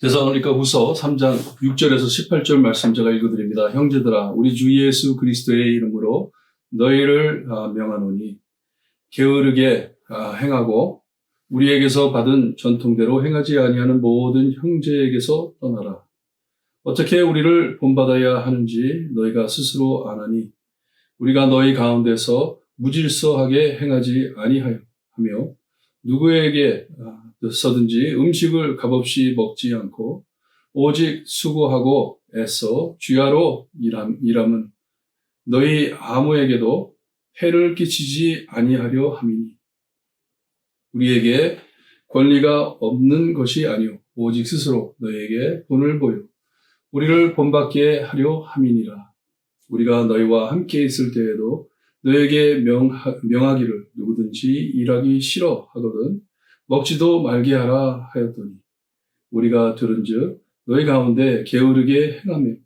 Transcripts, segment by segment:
데살로니가 후서 3장 6절에서 18절 말씀 제가 읽어드립니다. 형제들아, 우리 주 예수 그리스도의 이름으로 너희를 명하노니 게으르게 행하고 우리에게서 받은 전통대로 행하지 아니하는 모든 형제에게서 떠나라. 어떻게 우리를 본받아야 하는지 너희가 스스로 아나니 우리가 너희 가운데서 무질서하게 행하지 아니하며 누구에게 서든지 음식을 값없이 먹지 않고 오직 수고하고 애써 주야로 일함은 너희 아무에게도 해를 끼치지 아니하려 함이니 우리에게 권리가 없는 것이 아니오 오직 스스로 너희에게 본을 보여 우리를 본받게 하려 함이니라. 우리가 너희와 함께 있을 때에도 너에게 명하기를 누구든지 일하기 싫어 하거든 먹지도 말게 하라 하였더니 우리가 들은즉 너희 가운데 게으르게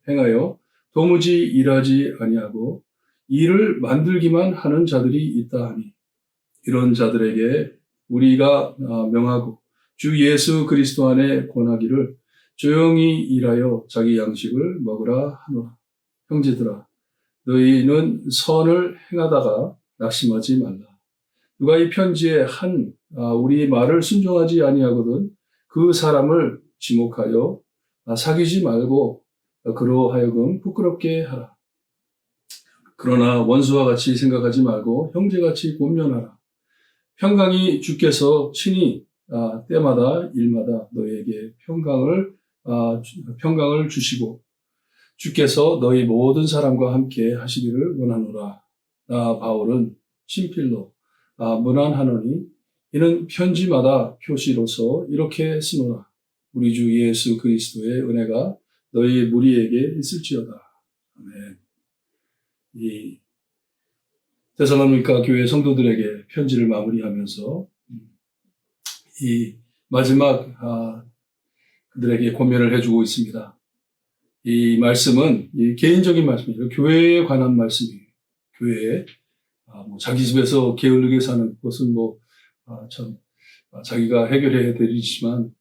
행하여 도무지 일하지 아니하고 일을 만들기만 하는 자들이 있다 하니 이런 자들에게 우리가 명하고 주 예수 그리스도 안에 권하기를 조용히 일하여 자기 양식을 먹으라 하노라. 형제들아, 너희는 선을 행하다가 낙심하지 말라. 누가 이 편지에 우리 말을 순종하지 아니하거든 그 사람을 지목하여 사귀지 말고 그로 하여금 부끄럽게 하라. 그러나 원수와 같이 생각하지 말고 형제같이 권면하라. 평강이 주께서 친히 때마다 일마다 너희에게 평강을 주시고 주께서 너희 모든 사람과 함께 하시기를 원하노라. 나 바울은 친필로 문안하노니 이는 편지마다 표시로서 이렇게 쓰노라. 우리 주 예수 그리스도의 은혜가 너희 무리에게 있을지어다. 아멘. 이 데살로니가 교회 성도들에게 편지를 마무리하면서 이 마지막 그들에게 권면을 해주고 있습니다. 이 말씀은 개인적인 말씀이에요. 교회에 관한 말씀이에요. 교회에 자기 집에서 게으르게 사는 것은 자기가 해결해야 되지만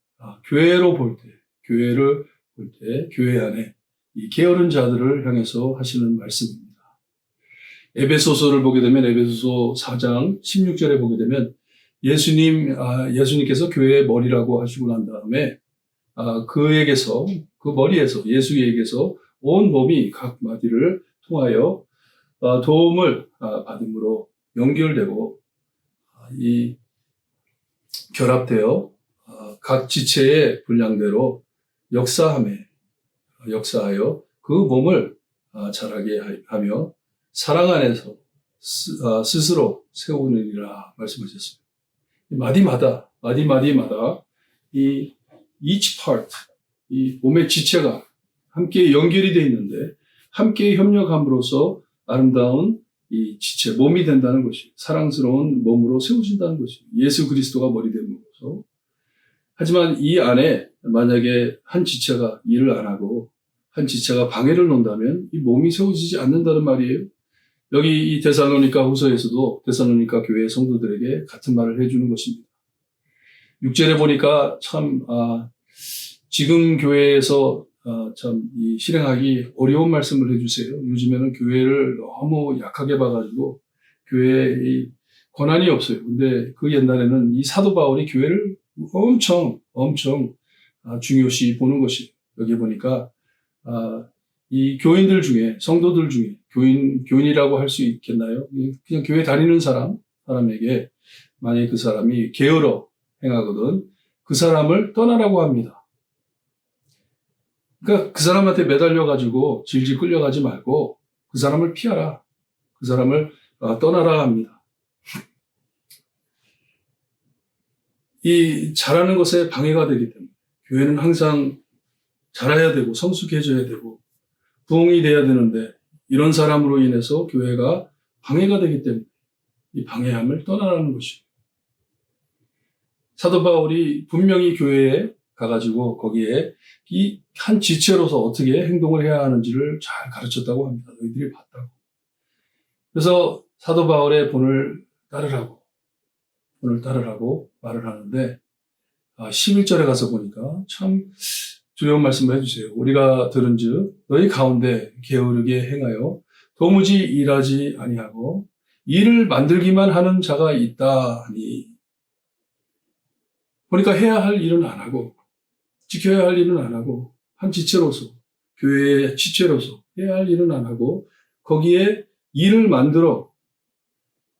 교회를 볼 때 교회 안에 이 게으른 자들을 향해서 하시는 말씀입니다. 에베소서를 보게 되면 에베소서 4장 16절에 보게 되면 예수님께서 교회의 머리라고 하시고 난 다음에 그 머리에서 예수에게서 온 몸이 각 마디를 통하여 도움을 받음으로 연결되고 결합되어 각 지체의 분량대로 역사하여 그 몸을 자라게 하며 사랑 안에서 스스로 세우느니라 말씀하셨습니다. 마디마다 이 each part, 이 몸의 지체가 함께 연결이 되어 있는데 함께 협력함으로써 아름다운 이 지체, 몸이 된다는 것이 사랑스러운 몸으로 세워진다는 것이 예수 그리스도가 머리 됨으로써 하지만 이 안에 만약에 한 지체가 일을 안 하고 한 지체가 방해를 놓는다면 이 몸이 세워지지 않는다는 말이에요. 여기 이 데살로니가 후서에서도 데살로니가 교회 성도들에게 같은 말을 해주는 것입니다. 6절에 보니까 지금 교회에서 이 실행하기 어려운 말씀을 해주세요. 요즘에는 교회를 너무 약하게 봐가지고 교회의 권한이 없어요. 근데 그 옛날에는 이 사도 바울이 교회를 엄청 중요시 보는 것이 여기 보니까 이 교인들 중에 성도들 중에 교인이라고 할 수 있겠나요? 그냥 교회 다니는 사람에게 만약에 그 사람이 게으러 행하거든 그 사람을 떠나라고 합니다. 그러니까 그 사람한테 매달려가지고 질질 끌려가지 말고 그 사람을 피하라. 그 사람을 떠나라 합니다. 이 잘하는 것에 방해가 되기 때문에 교회는 항상 잘해야 되고 성숙해져야 되고 부흥이 돼야 되는데 이런 사람으로 인해서 교회가 방해가 되기 때문에 이 방해함을 떠나라는 것이죠. 사도 바울이 분명히 교회에 가가지고 거기에 이 한 지체로서 어떻게 행동을 해야 하는지를 잘 가르쳤다고 합니다. 너희들이 봤다고. 그래서 사도 바울의 본을 따르라고 말을 하는데 11절에 가서 보니까 참 두려운 말씀을 해주세요. 우리가 들은즉 너희 가운데 게으르게 행하여 도무지 일하지 아니하고 일을 만들기만 하는 자가 있다 하니. 보니까 해야 할 일은 안 하고 지켜야 할 일은 안 하고 한 지체로서 교회의 지체로서 해야 할 일은 안 하고 거기에 일을 만들어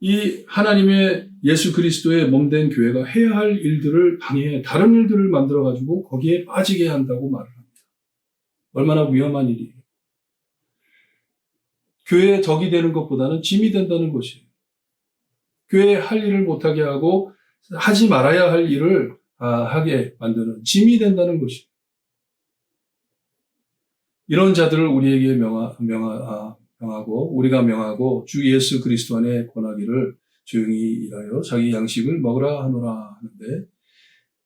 이 하나님의 예수 그리스도의 몸된 교회가 해야 할 일들을 방해해 다른 일들을 만들어가지고 거기에 빠지게 한다고 말을 합니다. 얼마나 위험한 일이에요. 교회의 덕이 되는 것보다는 짐이 된다는 것이에요. 교회에 할 일을 못하게 하고 하지 말아야 할 일을 하게 만드는 짐이 된다는 것이에요. 이런 자들을 우리에게 명하고 우리가 명하고 주 예수 그리스도 안에 권하기를 조용히 일하여 자기 양식을 먹으라 하노라 하는데,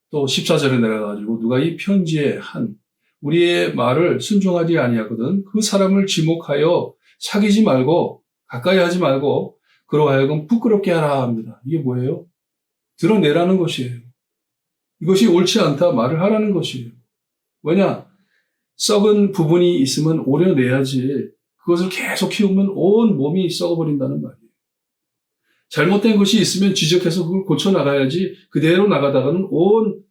또 14절에 내려가지고 누가 이 편지에 한 우리의 말을 순종하지 아니하거든 그 사람을 지목하여 사귀지 말고 가까이 하지 말고 그로 하여금 부끄럽게 하라 합니다. 이게 뭐예요? 드러내라는 것이에요. 이것이 옳지 않다 말을 하라는 것이에요. 왜냐? 썩은 부분이 있으면 오려내야지 그것을 계속 키우면 온 몸이 썩어버린다는 말이에요. 잘못된 것이 있으면 지적해서 그걸 고쳐나가야지 그대로 나가다가는 온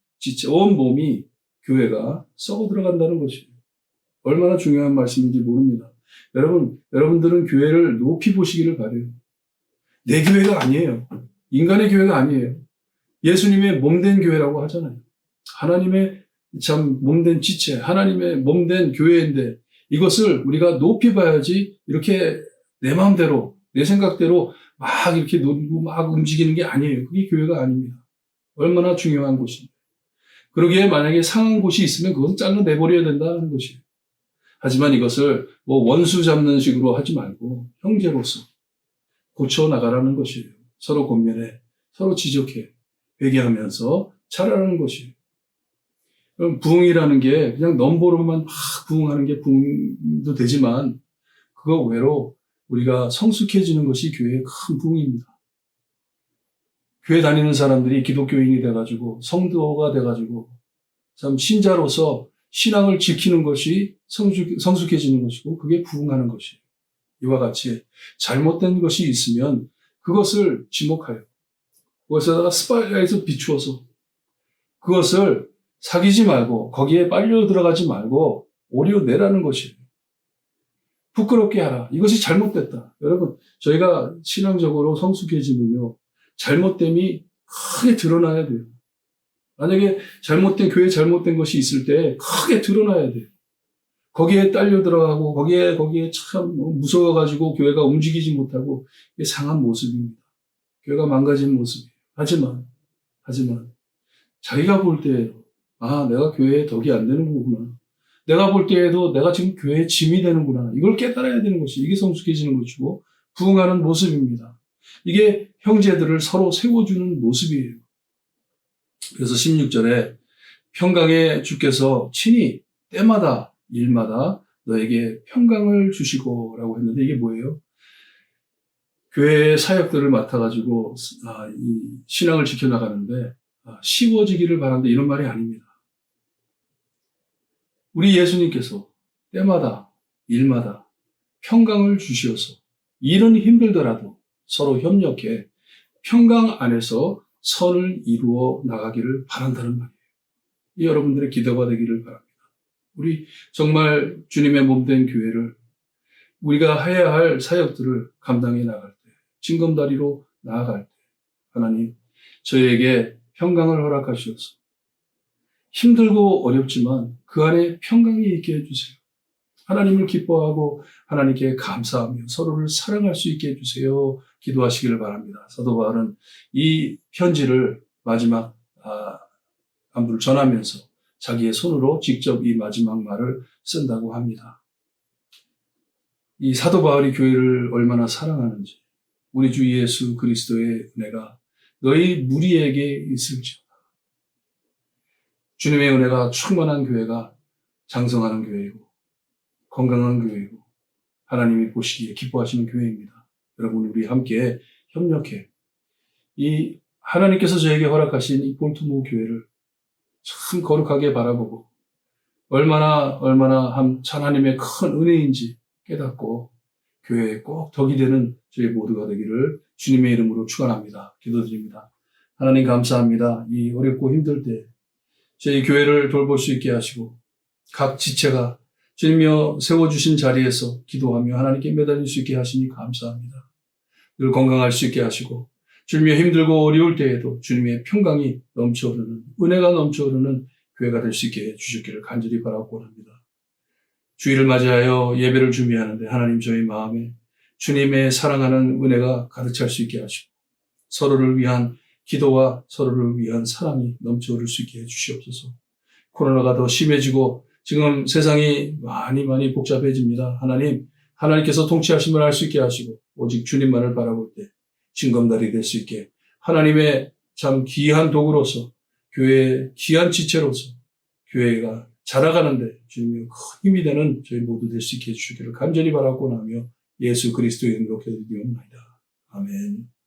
몸이 교회가 썩어 들어간다는 것이에요. 얼마나 중요한 말씀인지 모릅니다. 여러분들은 교회를 높이 보시기를 바라요. 내 교회가 아니에요. 인간의 교회가 아니에요. 예수님의 몸된 교회라고 하잖아요. 하나님의 참 몸된 지체, 하나님의 몸된 교회인데 이것을 우리가 높이 봐야지 이렇게 내 마음대로, 내 생각대로 막 이렇게 놀고 막 움직이는 게 아니에요. 그게 교회가 아닙니다. 얼마나 중요한 곳입니다. 그러기에 만약에 상한 곳이 있으면 그것은 잘라내버려야 된다는 것이에요. 하지만 이것을 뭐 원수 잡는 식으로 하지 말고 형제로서 고쳐나가라는 것이에요. 서로 권면해, 서로 지적해, 회개하면서 잘하라는 것이에요. 그럼 부흥이라는 게 그냥 넘버로만 막 부흥하는 게 부흥도 되지만 그거 외로 우리가 성숙해지는 것이 교회의 큰 부흥입니다. 교회 다니는 사람들이 기독교인이 돼가지고 성도가 돼가지고 참 신자로서 신앙을 지키는 것이 성숙해지는 것이고 그게 부흥하는 것이에요. 이와 같이 잘못된 것이 있으면 그것을 지목하여 그것에다가 스파이라에서 비추어서 그것을 사귀지 말고 거기에 빨려 들어가지 말고 오려내라는 것이에요. 부끄럽게 하라. 이것이 잘못됐다. 여러분, 저희가 신앙적으로 성숙해지면요, 잘못됨이 크게 드러나야 돼요. 만약에 잘못된, 교회에 잘못된 것이 있을 때 크게 드러나야 돼요. 거기에 딸려 들어가고, 거기에 참 무서워가지고 교회가 움직이지 못하고, 이게 상한 모습입니다. 교회가 망가진 모습이에요. 하지만, 자기가 볼 때, 내가 교회에 덕이 안 되는 거구나. 내가 볼 때에도 내가 지금 교회에 짐이 되는구나. 이걸 깨달아야 되는 것이, 이게 성숙해지는 것이고, 부흥하는 모습입니다. 이게 형제들을 서로 세워주는 모습이에요. 그래서 16절에 평강의 주께서 친히 때마다 일마다 너에게 평강을 주시고 라고 했는데 이게 뭐예요? 교회의 사역들을 맡아가지고 이 신앙을 지켜나가는데 쉬워지기를 바란다 이런 말이 아닙니다. 우리 예수님께서 때마다 일마다 평강을 주시어서 일은 힘들더라도 서로 협력해 평강 안에서 선을 이루어 나가기를 바란다는 말이에요. 이 여러분들의 기도가 되기를 바랍니다. 우리 정말 주님의 몸된 교회를 우리가 해야 할 사역들을 감당해 나갈 때, 징검다리로 나아갈 때 하나님 저희에게 평강을 허락하시어서 힘들고 어렵지만 그 안에 평강이 있게 해주세요. 하나님을 기뻐하고 하나님께 감사하며 서로를 사랑할 수 있게 해주세요. 기도하시기를 바랍니다. 사도 바울은 이 편지를 마지막 안부를 전하면서 자기의 손으로 직접 이 마지막 말을 쓴다고 합니다. 이 사도 바울이 교회를 얼마나 사랑하는지 우리 주 예수 그리스도의 은혜가 너희 무리에게 있을지어다. 주님의 은혜가 충만한 교회가 장성하는 교회이고 건강한 교회이고 하나님이 보시기에 기뻐하시는 교회입니다. 여러분 우리 함께 협력해 이 하나님께서 저에게 허락하신 이 볼트모어 교회를 참 거룩하게 바라보고 얼마나 하나님의 큰 은혜인지 깨닫고 교회에 꼭 덕이 되는 저희 모두가 되기를 주님의 이름으로 축원합니다. 기도드립니다. 하나님 감사합니다. 이 어렵고 힘들 때 저희 교회를 돌볼 수 있게 하시고 각 지체가 주님이여 세워주신 자리에서 기도하며 하나님께 매달릴 수 있게 하시니 감사합니다. 늘 건강할 수 있게 하시고 주님이여 힘들고 어려울 때에도 주님의 평강이 넘쳐흐르는 은혜가 넘쳐흐르는 교회가 될 수 있게 해주셨기를 간절히 바라고 합니다. 주일을 맞이하여 예배를 준비하는데 하나님 저희 마음에 주님의 사랑하는 은혜가 가득 찰 수 있게 하시고 서로를 위한 기도와 서로를 위한 사랑이 넘쳐흐를 수 있게 해주시옵소서. 코로나가 더 심해지고 지금 세상이 많이 복잡해집니다. 하나님께서 통치하심을 알 수 있게 하시고 오직 주님만을 바라볼 때 징검다리 될 수 있게 하나님의 참 귀한 도구로서 교회의 귀한 지체로서 교회가 자라가는데 주님의 큰 힘이 되는 저희 모두 될 수 있게 해주시기를 간절히 바라고 나며 예수 그리스도의 이름으로 기도드리옵나이다. 아멘.